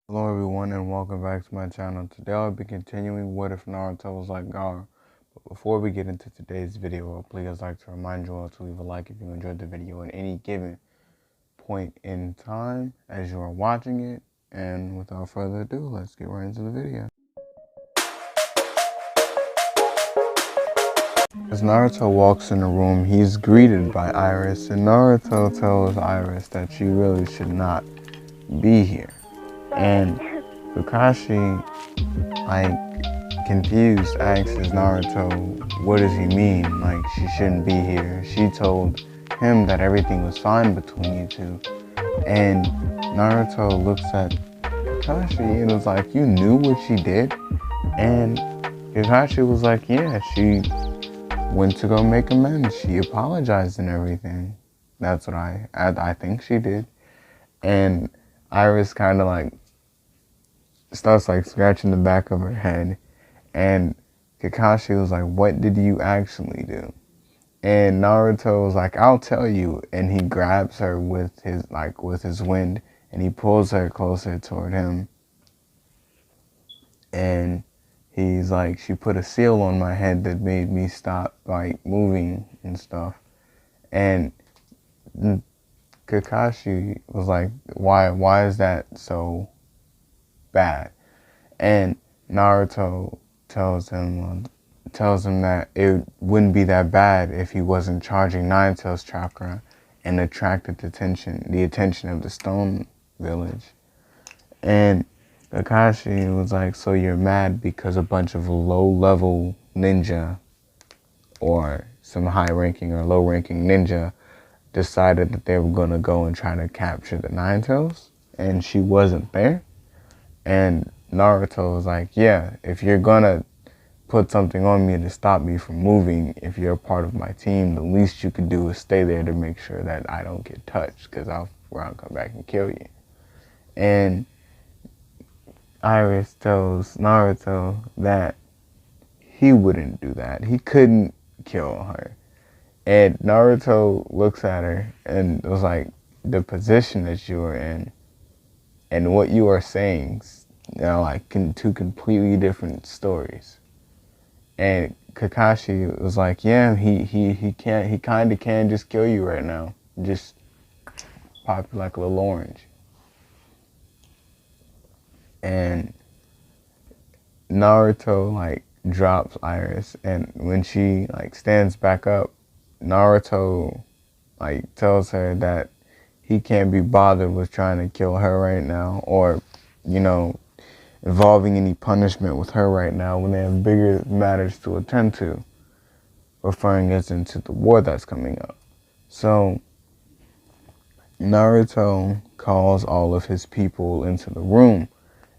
Hello everyone and welcome back to my channel. Today I'll be continuing What If Naruto Was Like Gaara. But before we get into today's video, I'd please like to remind you all to leave a like if you enjoyed the video at any given point in time as you are watching it. And without further ado, let's get right into the video. As Naruto walks in the room, he's greeted by Iris, and Naruto tells Iris that she really should not be here. And Kakashi, confused, asks Naruto, what does he mean? Like, she shouldn't be here. She told him that everything was fine between you two. And Naruto looks at Kakashi and was like, you knew what she did? And Kakashi was like, yeah, she went to go make amends. She apologized and everything. That's what I think she did. And Iris kind of like starts like scratching the back of her head. And Kakashi was like, what did you actually do? And Naruto was like, I'll tell you. And he grabs her with his wind and he pulls her closer toward him. And he's like, she put a seal on my head that made me stop like moving and stuff. And Kakashi was like, why is that so bad? And Naruto tells him that it wouldn't be that bad if he wasn't charging Nine Tails chakra and attracted the attention of the Stone Village. And Kakashi was like, so you're mad because a bunch of low-level ninja or some high-ranking or low-ranking ninja decided that they were going to go and try to capture the Nine Tails and she wasn't there? And Naruto was like, yeah, if you're gonna put something on me to stop me from moving, if you're a part of my team, the least you could do is stay there to make sure that I don't get touched, because I'll come back and kill you. And Iris tells Naruto that he wouldn't do that. He couldn't kill her. And Naruto looks at her and was like, the position that you are in and what you are saying, like two completely different stories. And Kakashi was like, yeah, he kind of can just kill you right now. Just pop you like a little orange. And Naruto like drops Iris, and when she like stands back up, Naruto like tells her that he can't be bothered with trying to kill her right now, or involving any punishment with her right now when they have bigger matters to attend to, referring us into the war that's coming up. So Naruto calls all of his people into the room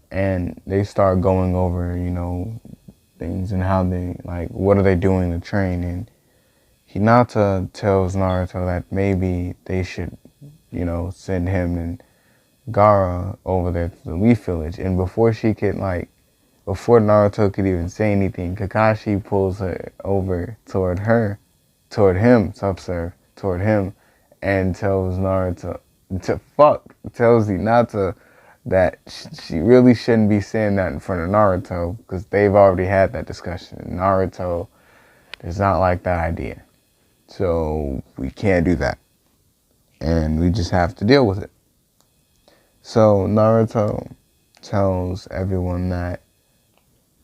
and they start going over, things and how they, like, what are they doing to train. And Hinata tells Naruto that maybe they should, send him and Gaara over there to the Leaf Village. And before Naruto could even say anything, Kakashi pulls her over toward him, and tells Hinata that she really shouldn't be saying that in front of Naruto because they've already had that discussion. Naruto does not like that idea. So we can't do that. And we just have to deal with it. So Naruto tells everyone that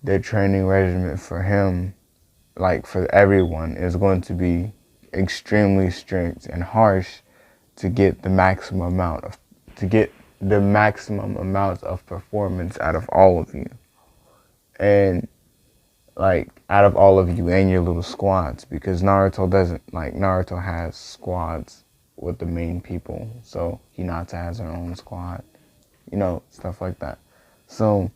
their training regimen for him, like for everyone, is going to be extremely strict and harsh to get the maximum amount of performance out of all of you. And like out of all of you and your little squads, because Naruto has squads with the main people. So Hinata has her own squad, stuff like that. So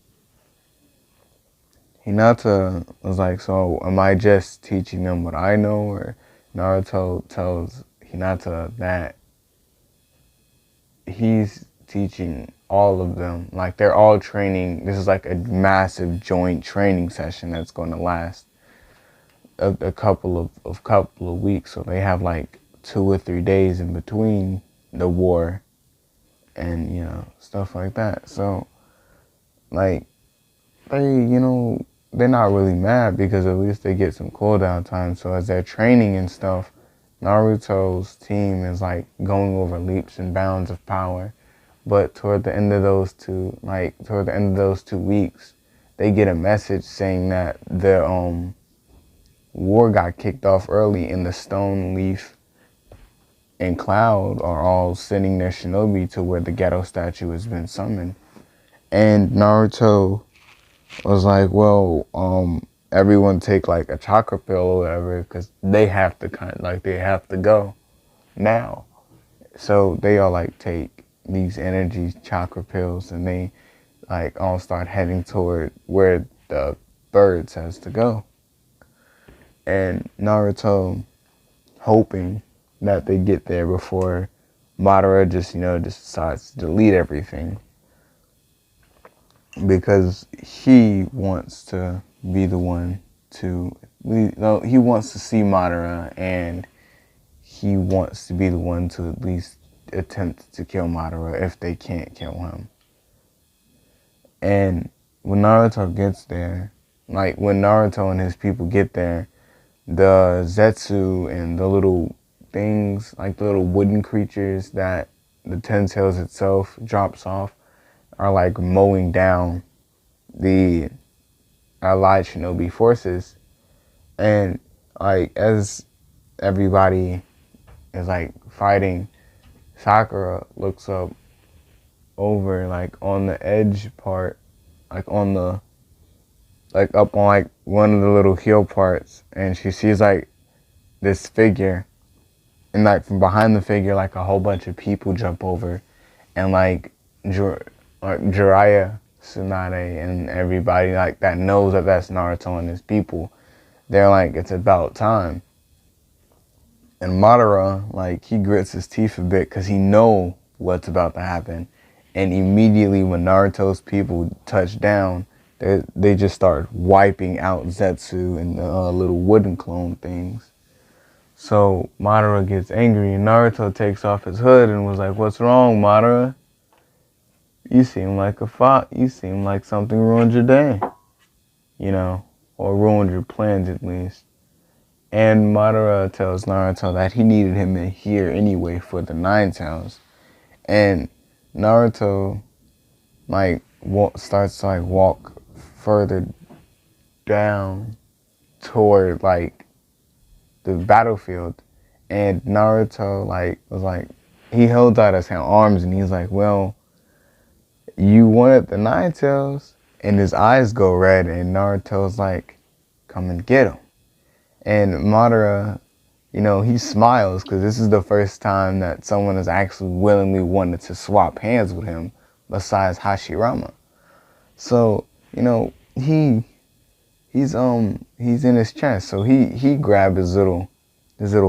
Hinata was like, so am I just teaching them what I know? Or Naruto tells Hinata that he's teaching all of them. Like, they're all training. This is like a massive joint training session that's going to last a couple of weeks. So they have like 2 or 3 days in between the war and, stuff like that. So like, they, they're not really mad because at least they get some cooldown time. So as they're training and stuff, Naruto's team is like going over leaps and bounds of power. But toward the end of those 2 weeks, they get a message saying that the war got kicked off early, and the Stone, Leaf, and Cloud are all sending their shinobi to where the ghetto statue has been summoned. And Naruto was like, well, everyone take like a chakra pill or whatever, because they have to they have to go now. So they all like take these energy chakra pills, and they like all start heading toward where the birds has to go. And Naruto, hoping that they get there before Madara just decides to delete everything, because he wants to be the one to he wants to see Madara, and he wants to be the one to at least attempt to kill Madara if they can't kill him. And when Naruto gets there, like when Naruto and his people get there, the Zetsu and the little things, like the little wooden creatures that the Ten Tails itself drops off, are like mowing down the allied shinobi forces. And like as everybody is like fighting, Sakura looks up over like on the edge part, like on the up on like one of the little hill parts, and she sees like this figure, and like from behind the figure like a whole bunch of people jump over, and like Jiraiya, Tsunade, and everybody like that knows that that's Naruto and his people. They're like, it's about time. And Madara, like, he grits his teeth a bit because he know what's about to happen. And immediately when Naruto's people touch down, they just start wiping out Zetsu and the little wooden clone things. So Madara gets angry, and Naruto takes off his hood and was like, "What's wrong, Madara? You seem like a fox. You seem like something ruined your day, or ruined your plans at least." And Madara tells Naruto that he needed him in here anyway for the Nine Tails. And Naruto starts to walk further down toward the battlefield. And Naruto he held out his arms, and he's like, "Well, you wanted the Nine Tails?" And his eyes go red, and Naruto's like, "Come and get him." And Madara, he smiles because this is the first time that someone has actually willingly wanted to swap hands with him besides Hashirama. So, he's in his chest. So he grabbed his little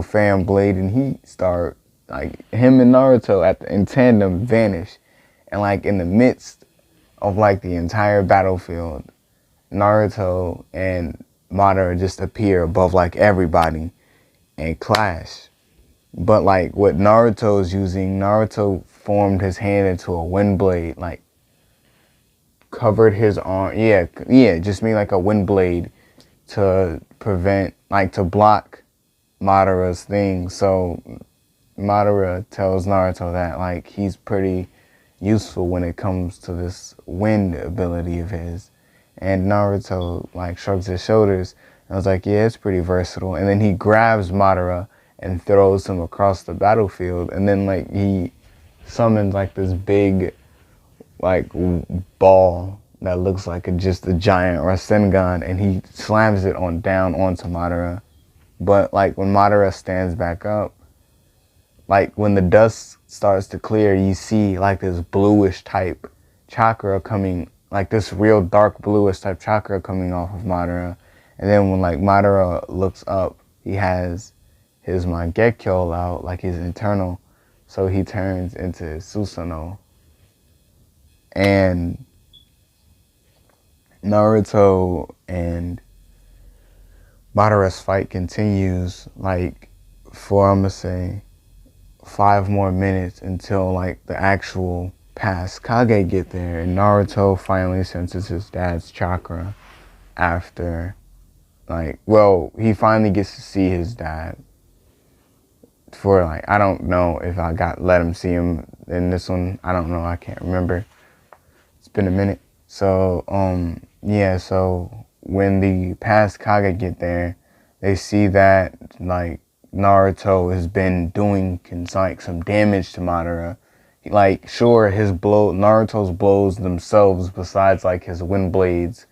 fan blade, and he started, him and Naruto in tandem vanish. And in the midst of the entire battlefield, Naruto and Madara just appear above everybody and clash. But what Naruto's using, Naruto formed his hand into a wind blade, covered his arm. Yeah, just made a wind blade to prevent, to block Madara's thing. So Madara tells Naruto that he's pretty useful when it comes to this wind ability of his. And Naruto shrugs his shoulders and was like, "Yeah, it's pretty versatile." And then he grabs Madara and throws him across the battlefield. And then he summons this big ball that looks like just a giant Rasengan, and he slams it down onto Madara. But when Madara stands back up, when the dust starts to clear, you see this bluish type chakra coming, this real dark bluish type chakra coming off of Madara. And then when Madara looks up, he has his Mangekyo out, his internal, so he turns into his Susanoo. And Naruto and Madara's fight continues for, I'm gonna say, 5 more minutes until the actual past Kage get there, and Naruto finally senses his dad's chakra after, like, well, he finally gets to see his dad for, like, I don't know if I let him see him in this one. I don't know. I can't remember. It's been a minute. So, yeah, so when the past Kage get there, they see that, like, Naruto has been doing like some damage to Madara. Like, sure, Naruto's blows themselves, besides like his wind blades,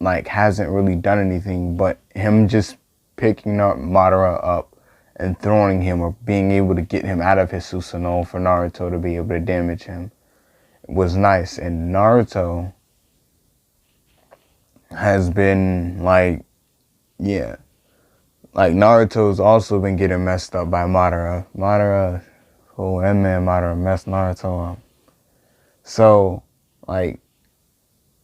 like, hasn't really done anything, but him just picking up Madara up and throwing him, or being able to get him out of his Susanoo for Naruto to be able to damage him, was nice. And Naruto has been, like, yeah, like, Naruto's also been getting messed up by Madara. That man Madara messed Naruto up. So, like,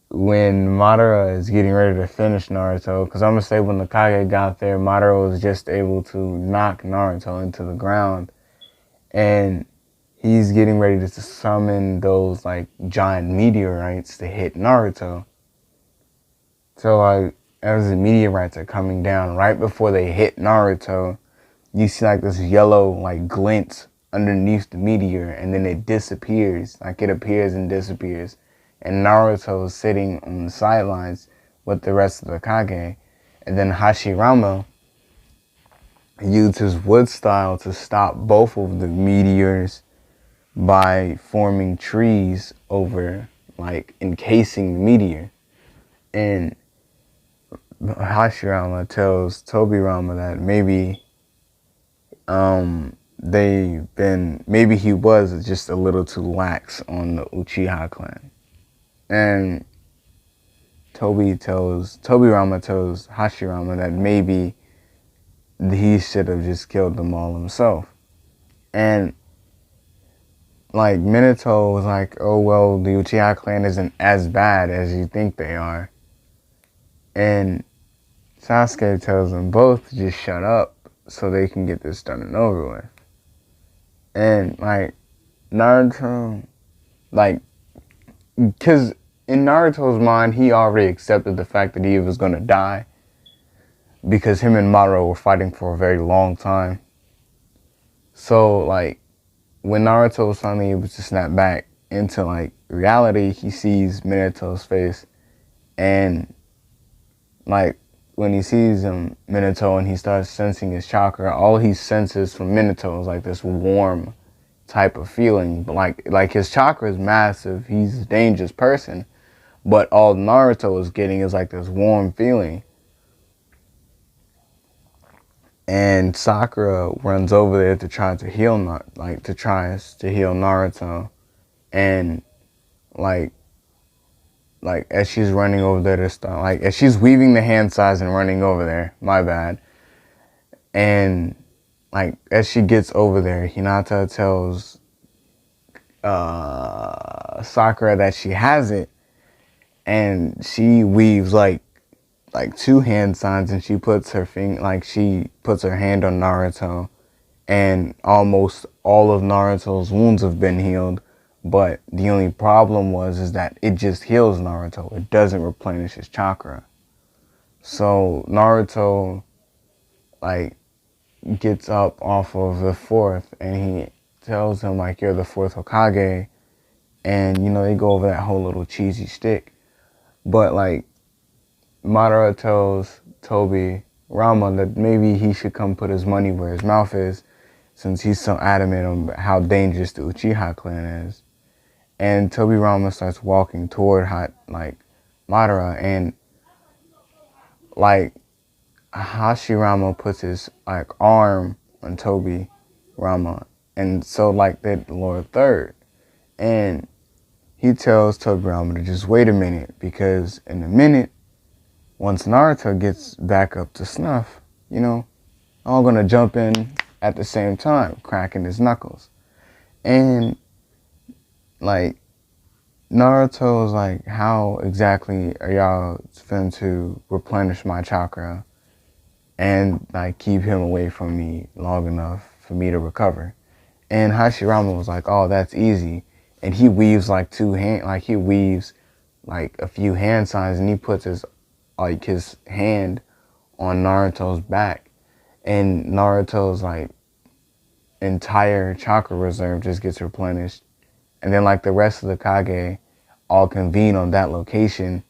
when Madara is getting ready to finish Naruto, because I'm going to say when the Kage got there, Madara was just able to knock Naruto into the ground. And he's getting ready to summon those, like, giant meteorites to hit Naruto. So, like, as the meteorites are coming down, right before they hit Naruto, you see, like, this yellow, like, glint underneath the meteor, and then it disappears. Like, it appears and disappears. And Naruto is sitting on the sidelines with the rest of the Kage. And then Hashirama used his wood style to stop both of the meteors by forming trees over, like, encasing the meteor. And Hashirama tells Tobirama that maybe maybe he was just a little too lax on the Uchiha clan. And Tobirama tells Hashirama that maybe he should have just killed them all himself. And, like, Minato was like, oh, well, the Uchiha clan isn't as bad as you think they are. And Sasuke tells them both to just shut up so they can get this done and over with. And, like, Naruto, like, because in Naruto's mind, he already accepted the fact that he was going to die, because him and Madara were fighting for a very long time. So, like, when Naruto was finally able to snap back into, like, reality, he sees Minato's face, and, like, when he sees Minato and he starts sensing his chakra, all he senses from Minato is, like, this warm type of feeling. But, like his chakra is massive. He's a dangerous person. But all Naruto is getting is, like, this warm feeling. And Sakura runs over there to try to heal, Naruto. And, like, as she's running over there to start, like, as she's weaving the hand size and running over there, my bad. And, like, as she gets over there, Hinata tells Sakura that she has it, and she weaves, like two hand signs, and she puts her hand on Naruto, and almost all of Naruto's wounds have been healed. But the only problem is that it just heals Naruto. It doesn't replenish his chakra. So Naruto, like, gets up off of the fourth, and he tells him, like, you're the fourth Hokage. And, you know, they go over that whole little cheesy shtick. But, like, Madara tells Tobirama that maybe he should come put his money where his mouth is, since he's so adamant on how dangerous the Uchiha clan is. And Tobirama starts walking toward, Madara, and, like, Hashirama puts his, like, arm on Tobirama, and so, like, they're the lower third. And he tells Tobirama to just wait a minute, because in a minute, once Naruto gets back up to snuff, you know, all gonna jump in at the same time, cracking his knuckles. And, like, Naruto's like, how exactly are y'all going to replenish my chakra and, like, keep him away from me long enough for me to recover? And Hashirama was like, oh, that's easy. and he weaves like he weaves like a few hand signs, and he puts his hand on Naruto's back, and Naruto's like entire chakra reserve just gets replenished. And then like the rest of the Kage all convene on that location,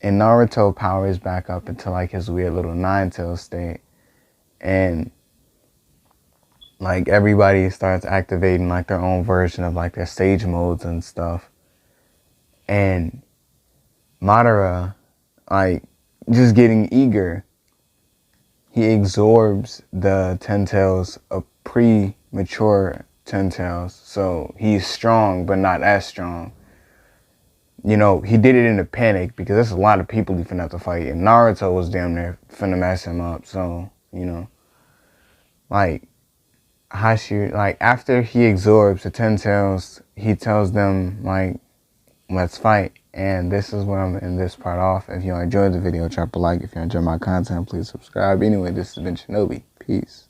and Naruto powers back up into like his weird little nine-tail state, and like everybody starts activating like their own version of like their stage modes and stuff. And Madara, like, just getting eager, he absorbs the Ten Tails of premature Ten Tails. So he's strong, but not as strong. You know, he did it in a panic because there's a lot of people he finna have to fight. And Naruto was damn near finna mess him up. So, you know, like, Hashi, like, after he absorbs the Ten Tails, he tells them, like, let's fight. And this is where I'm in this part off. If you enjoyed the video, drop a like. If you enjoy my content, please subscribe. Anyway, this has been Shinobi. Peace.